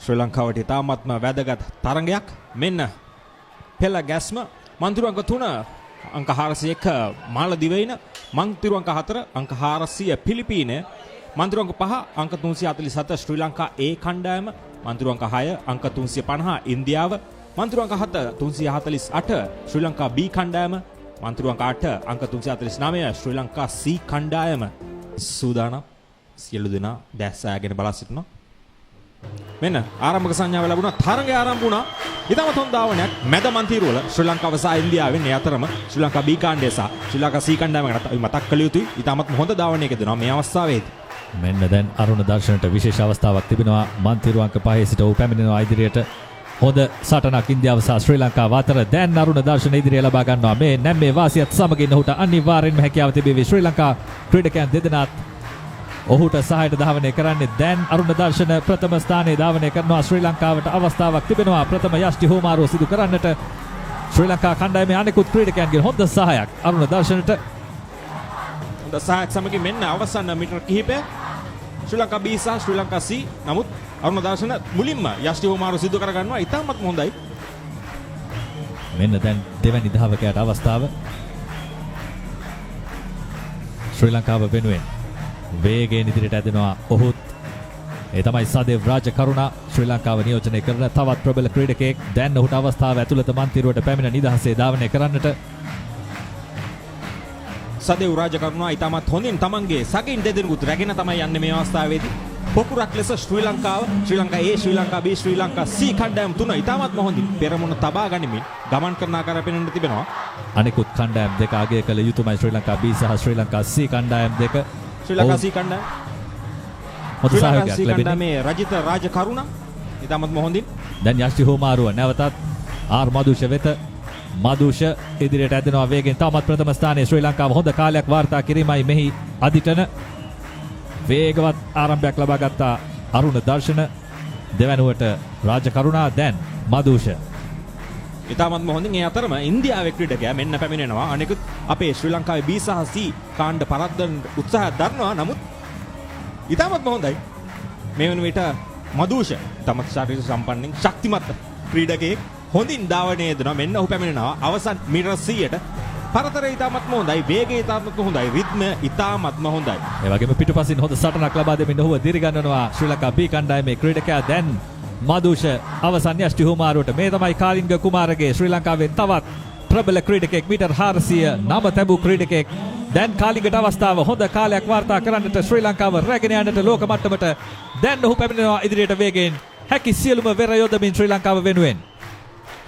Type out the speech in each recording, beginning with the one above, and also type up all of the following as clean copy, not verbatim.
ශ්‍රී ලංකාවට ඉතාමත්ම වැදගත් තරගයක්. මෙන්න පෙළ ගැස්ම මන්තිරු අංක 3 අංක 401 මාලදිවයින, මන්තිරු අංක 4 අංක 400 පිලිපීනය, මන්තිරු අංක 5 අංක 347 ශ්‍රී ලංකා A කණ්ඩායම, මන්තිරු අංක 6 අංක 350 ඉන්දියාව, මන්තිරු අංක 7 348 ශ්‍රී ලංකා B කණ්ඩායම, මන්තිරු අංක 8 අංක 349 ශ්‍රී ලංකා C කණ්ඩායම. සූදානම් සියලු දෙනා දැස් ආගෙන බලා සිටිනවා. මෙන්න ආරම්භක සංඥාව ලැබුණා. තරගය ආරම්භ වුණා. ඉතාමත් හොඳ ධාවනයක් මැද මන්තිරු වල ශ්‍රී ලංකාව සහ ඉන්දියාවෙන් මේ අතරම ශ්‍රී ලංකා B කණ්ඩායම සහ ශ්‍රී ලංකා C කණ්ඩායමකට අපි මතක් කළ යුතුයි. ඉතාමත් හොඳ ධාවනයක දෙනවා මේ අවස්ථාවේදී. මෙන්න දැන් අරුණ දර්ශනට විශේෂ අවස්ථාවක් තිබෙනවා. මන්තිරු අංක 5 සිට ඔහු පැමිණෙනවා ඉදිරියට. හොඳ සටනක් ඉන්දියාව සහ ශ්‍රී ලංකාව අතර. දැන් අරුණ දර්ශන ඉදිරිය ලබා ගන්නවා. මේ නැම්මේ වාසියත් සමගින් ඔහුට අනිවාර්යෙන්ම හැකියාව තිබෙවි. ශ්‍රී ලංකා ක්‍රීඩකයන් දෙදෙනාත් ඔහුට සහායට ධාවනය කරන්නේ. දැන් අරුණ දර්ශන ප්‍රථම ස්ථානයේ ධාවනය කරනවා. ශ්‍රී ලංකාවට අවස්ථාවක් තිබෙනවා ප්‍රථම යෂ්ටි හෝමාරුව සිදු කරන්නට. ශ්‍රී ලංකා කණ්ඩායමේ අනෙකුත් ක්‍රීඩකයන්ගෙන් හොඳ සහායක් අරුණ දර්ශනට. හොඳ සහායක් සමගින් මෙන්න අවසන් මීටර කිහිපය ශ්‍රී ලංකා B සහ ශ්‍රී ලංකා C. නමුත් අරුණ දර්ශන මුලින්ම යෂ්ටි හෝමාරුව සිදු කර ගන්නවා. ඉතාමත් හොඳයි. මෙන්න දැන් දෙවැනි ධාවකයාට අවස්ථාව. ශ්‍රී ලංකාව වෙනුවෙන් වේගයෙන් ඉදිරියට ඇදෙනවා ඔහුත්. ඒ තමයි සදේව් රාජකරුණා, ශ්‍රී ලංකාව නියෝජනය කරන තවත් ප්‍රබල ක්‍රීඩකයෙක්. දැන් ඔහුට අවස්ථාව ඇතුළත මන්තිරුවට පැමිණ නිදහසේ ධාවනය කරන්නට. සදේව් රාජකරුණා ඉතාමත් හොඳින් තමන්ගේ සගින් දෙදෙනෙකුත් රැගෙන තමයි යන්නේ මේ අවස්ථාවේදී. පොකුරක් ලෙස ශ්‍රී ලංකාව, ශ්‍රී Lanka A, Sri Lanka B, Sri Lanka C කණ්ඩායම් තුන ඉතාමත් හොඳින් පෙරමුණ තබා ගනිමින් ගමන් කරන ආකාරය පෙනෙන්න තිබෙනවා. අනෙකුත් කණ්ඩායම් දෙක අගය කළ යුතුමයි. ශ්‍රී ලංකා B සහ ශ්‍රී ලංකා C කණ්ඩායම් දෙක. ශ්‍රී ලංකා C කණ්ඩායම හොඳ සහයෝගයක් ලැබෙනවා. මේ රජිත රාජකරුණා ඉතාමත් හොඳින්. දැන් යෂ්ටි හෝමාරුව නැවතත් ආර් මදුෂ වෙත. මදුෂ ඉදිරියට ඇදෙනවා වේගෙන්. තාමත් ප්‍රථම ස්ථානයේ ශ්‍රී ලංකාව හොඳ කාලයක් වාර්තා කිරීමයි මෙහි අදිටන. වේගවත් ආරම්භයක් ලබා ගත්තා අරුණ දර්ශන. දෙවැනුවට රාජකරුණා, දැන් මදුෂ. ඉතාමත් හොඳින්. ඒ අතරම ඉන්දියාවේ ක්‍රීඩකයා මෙන්න පැමිණෙනවා. අනෙකුත් අපේ ශ්‍රී ලංකාවේ B සහ C කාණ්ඩ පරද්දන උත්සාහයක් දරනවා. නමුත් ඉතාමත් හොඳයි. මේ වන විට මදුෂ තමත් ශාරීරික සම්පන්නයෙන් ශක්තිමත් ක්‍රීඩකයෙක් හොඳින් ධාවනය දෙනවා. මෙන්න ඔහු පැමිණෙනවා අවසන් මීටර 100ට. පරතරය ඉතාමත්ම හොඳයි, වේගය ඉතාමත්ම හොඳයි, රිද්ම ඉතාමත්ම හොඳයි. ඒ වගේම පිටුපසින් හොඳ සටනක් ලබා දෙමින් ඔහුව දිරිගන්වනවා ශ්‍රී ලංකා B කණ්ඩායමේ ක්‍රීඩකයා. දැන් මදුෂ අවසන් යෂ්ටි හෝමාරුවට. මේ තමයි කාලිංග කුමාරගේ ශ්‍රී ලංකාවෙන් තවත් ප්‍රබල ක්‍රීඩකයෙක්, මීටර් 400 නම තැබූ ක්‍රීඩකයෙක්. දැන් කාලිංගට අවස්ථාව. හොඳ කාලයක් වාර්තා කරන්නට ශ්‍රී ලංකාව රැගෙන යන්නට ලෝක මට්ටමට. දැන් ඔහු පැමිණෙනවා ඉදිරියට වේගයෙන්. හැකි සියලුම වෙර යොදමින් ශ්‍රී ලංකාව වෙනුවෙන්.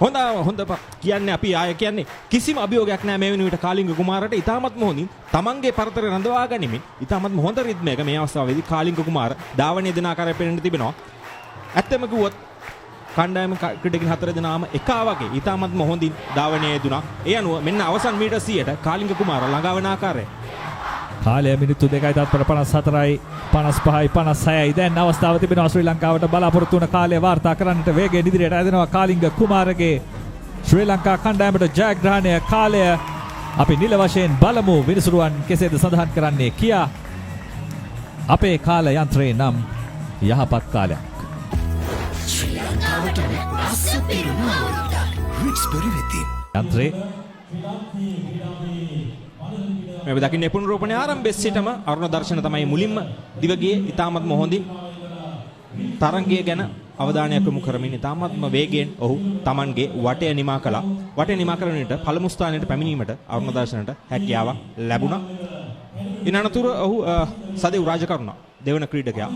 හොඳ කියන්නේ අපි ආය කියන්නේ කිසිම අභියෝගයක් නැහැ මේ වෙන විට කාලිංග කුමාරට. ඉතාමත්ම හොඳින් තමන්ගේ පරතරය රඳවා ගනිමින් ඉතාමත්ම හොඳ රිද්මයක මේ අවස්ථාවේදී කාලිංග කුමාර ධාවනය දෙන ආකාරය පෙනෙන්න තිබෙනවා. ඇත්තම කිව්වොත් කණ්ඩායම ක්‍රීඩකින් 4 දෙනාම එකා වගේ ඉතාමත්ම හොඳින් ධාවනය යෙදුණා. ඒ අනුව මෙන්න අවසන් මීටර් 100ට කාලිංග කුමාර ළඟා වන ආකාරය. කාලය මිනිත්තු 2:54යි 55යි 56යි. දැන් අවස්ථාව තිබෙනවා ශ්‍රී ලංකාවට බලාපොරොත්තු වන කාලය වාර්තා කරන්නට. වේගයෙන් ඉදිරියට ඇදෙනවා කාලිංග කුමාරගේ ශ්‍රී ලංකා කණ්ඩායමට ජයග්‍රහණය. කාලය අපි නිල වශයෙන් බලමු. විනිසුරුවන් කෙසේද සඳහන් කරන්නේ කියා. අපේ කාල යන්ත්‍රේ නම් යහපත් කාලයක්. ශ්‍රී ලංකාවට රස පෙරමුණ රික්ස්බරි වෙතින් යන්ත්‍රේ මේ දකින්නේ පුනරූපණයේ ආරම්භයේ සිටම අරුණ දර්ශන තමයි මුලින්ම දිවගියේ. ඉතාමත්ම හොඳින් තරංගය ගැන අවධානයක් යොමු කරමින් ඉතාමත්ම වේගයෙන් ඔහු Tamanගේ වටය නිමා කළා. වටය නිමා කරන විට පළමු ස්ථානයට පැමිණීමට අරුණ දර්ශනට හැකියාවක් ලැබුණා. ඉන් අනතුරු ඔහු සදේව් රාජකරුණා දෙවන ක්‍රීඩකයා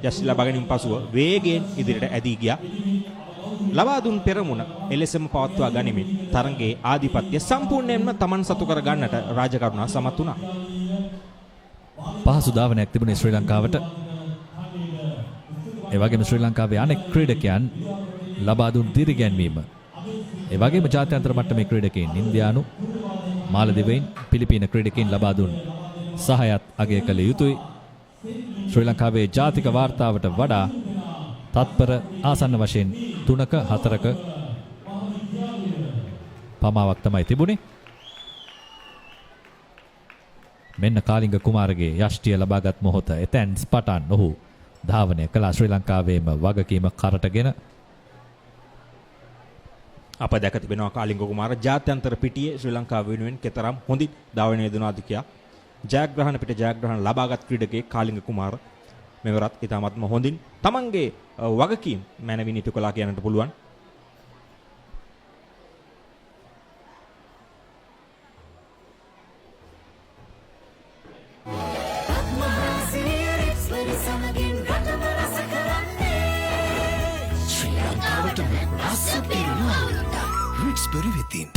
යෂ්ටි ලබා ගැනීම පසුව වේගයෙන් ඉදිරියට ඇදී ගියා. ලබා දුන් පෙරමුණ එලෙසම පවත්වා ගනිමින් තරංගයේ ආධිපත්‍ය සම්පූර්ණයෙන්ම Taman සතු කර ගන්නට රාජකරුණා සමත් වුණා. පහසු ධාවනයක් තිබුණේ ශ්‍රී ලංකාවට. ඒ වගේම ශ්‍රී ලංකාවේ අනෙක් ක්‍රීඩකයන් ලබා දුන් දිරිගැන්වීම. ඒ වගේම ජාත්‍යන්තර මට්ටමේ ක්‍රීඩකයන් ඉන්දියානු, මාලදිවයින්, පිලිපීන ක්‍රීඩකයන් ලබා දුන් සහායත් අගය කළ යුතුයි. ශ්‍රී ලංකාවේ ජාතික වාර්තාවට වඩා තත්පර ආසන්න වශයෙන් 3ක 4ක පමාවක් තමයි තිබුණේ. මෙන්න කාලිංග කුමාරගේ යෂ්ටිය ලබාගත් මොහොත. එතෙන් ස්පටන් ඔහු ධාවනය කළා ශ්‍රී ලංකාවේම වගකීම කරටගෙන. අප දැක තිබෙනවා කාලිංග කුමාර ජාත්‍යන්තර පිටියේ ශ්‍රී ලංකාව වෙනුවෙන් කෙතරම් හොඳින් ධාවනය යෙදුණාද කියා. ජයග්‍රහණ පිට ජයග්‍රහණ ලබාගත් ක්‍රීඩකයෙක් කාලිංග කුමාර මෙවරත් ඉතාමත්ම හොඳින් තමන්ගේ වගකීම් මැනවින් ඉටු කළා කියන්නට පුළුවන්. ශ්‍රී ලංකාවට රස පිරුණු අවුරුද්දක් රිට්ස්බරි වෙතින්